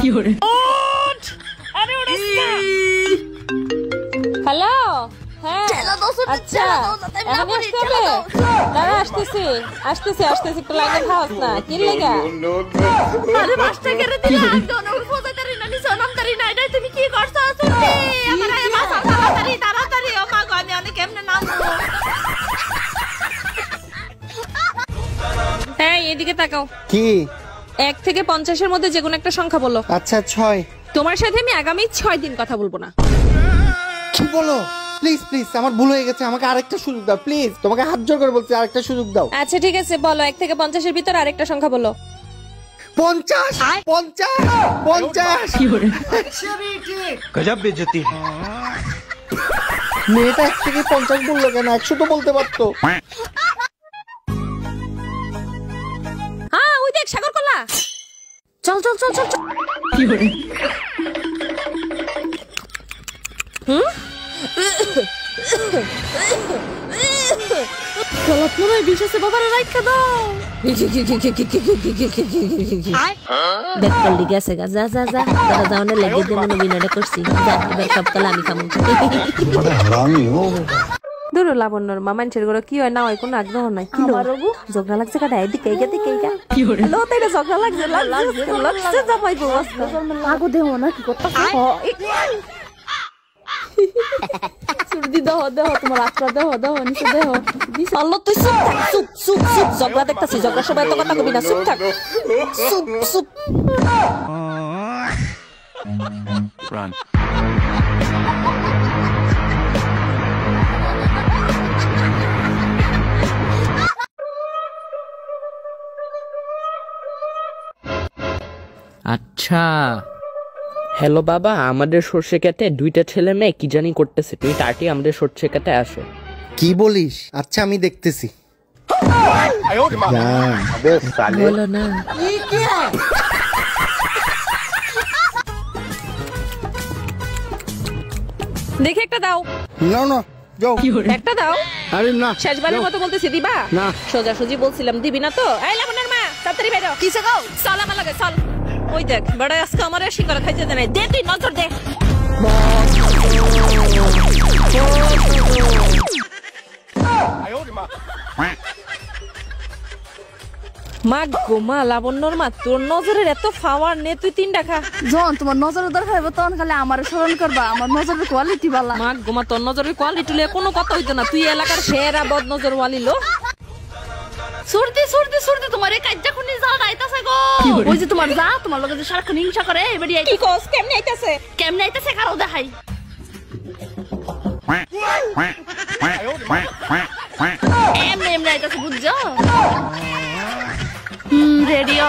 কি করে ওঠ আরে ওড়স না হ্যালো হ্যাঁ আচ্ছা আমি আসতে হবে দাঁড়া আসতেছি আসতেছি আসতেছি একটু লাগে খাওয়াস না কি লাগা আরে মাছটা কেটে দিলা একদম ওর ফোজাতারি না নিছ নামতারি না এটা তুমি কি করছ সুতি আমার আয় মাছ তাড়াতাড়ি তাড়াতাড়ি ও মা গো আমি অনেক কেমনে নাম হ্যাঁ এদিকে তাকাও কি 1 থেকে 50 এর মধ্যে যে কোনো একটা সংখ্যা বলো আচ্ছা 6 তোমার সাথে আমি আগামী 6 দিন কথা বলবো না কি বলো প্লিজ প্লিজ আমার ভুল হয়ে গেছে আমাকে আরেকটা সুযোগ দাও প্লিজ তোমাকে হাত জোড় করে বলছি আরেকটা সুযোগ দাও আচ্ছা ঠিক আছে বলো 1 থেকে 50 এর ভিতর আরেকটা সংখ্যা বলো 50 50 50 কি করে गजब बेइज्जती है মেয়েটা 1 থেকে 50 বললো কেন 100 তো বলতে পারতো হ্যাঁ ওই দেখ সাগর কলা চল চল চল চল কি করে গলত মনে হয় বিশেষে বাবার রাইখা দাও বেকলি গেছে গা যা যা যা তোরা যাওনে লেগে দে মনে বিনাডে করছি যা এবার সব কলা আমি খামু बड़ा हरामी हो দূর লাবণ্যর মা মানুষের ঘরে কি হয় না হয় কোনো আগ্রহ নাই কি রঘু ঝগড়া লাগছে কাটা এদিকে এদিকে কি করে লো তাইটা ঝগড়া লাগছে লাগছে জামাই বউ আগো দেহ না কি করতেছ সুরদি দেহ দেহ তোমার আত্মা দেহ দেহ নিচে দেহ আল্লাহ তুই চুপ থাক চুপ চুপ চুপ ঝগড়া দেখতাছি ঝগড়া সবাই তো কথা কবি না চুপ থাক চুপ চুপ रन আচ্ছা হ্যালো বাবা আমাদের সর্ষে খেতে 2টা ছেলে মেয়ে কি জানি করতেছে তুই তাড়াতাড়ি আমাদের সর্ষে খেতে আসো কি বলিস আচ্ছা আমি দেখতেছি বলো না দেখে একটা দাও না না যাও একটা দাও আরে না শেষবারের মতো বলতেছি দিবা না সোজাসুজি বলছিলাম দিবি না তো এই লাবণের মা তাড়াতাড়ি বেরো কিসে গো চল আমার লাগে চল ওই দেখ বড় আজকে আমার শিকার খাইতে দেয় দে তুই নজর দে মা গো মা লাবণ্যর মা তোর নজরের এত পাওয়ার নে তুই 3টা খা যখন তোমার নজরের দরকার হবে তখন খালি আমার স্মরণ করবা আমার নজরের কোয়ালিটি ভালো মা গো মা তোর নজরের কোয়ালিটি লিয়ে কোনো কথা হইতো না তুই এলাকার সেরা বদ নজর ওয়ালি লো সুরতি সুরতি সুরতি তোমার এই কাজ্জা খুনি যা আইতাছে গো ওই যে তোমার যা তোমার লগে যে সারাক্ষণ হিংসা করে এবারে কি কস কেমনে আইতাছে কারো দেখাই এমনি এমনি আইতাছে বুঝছো রেডিও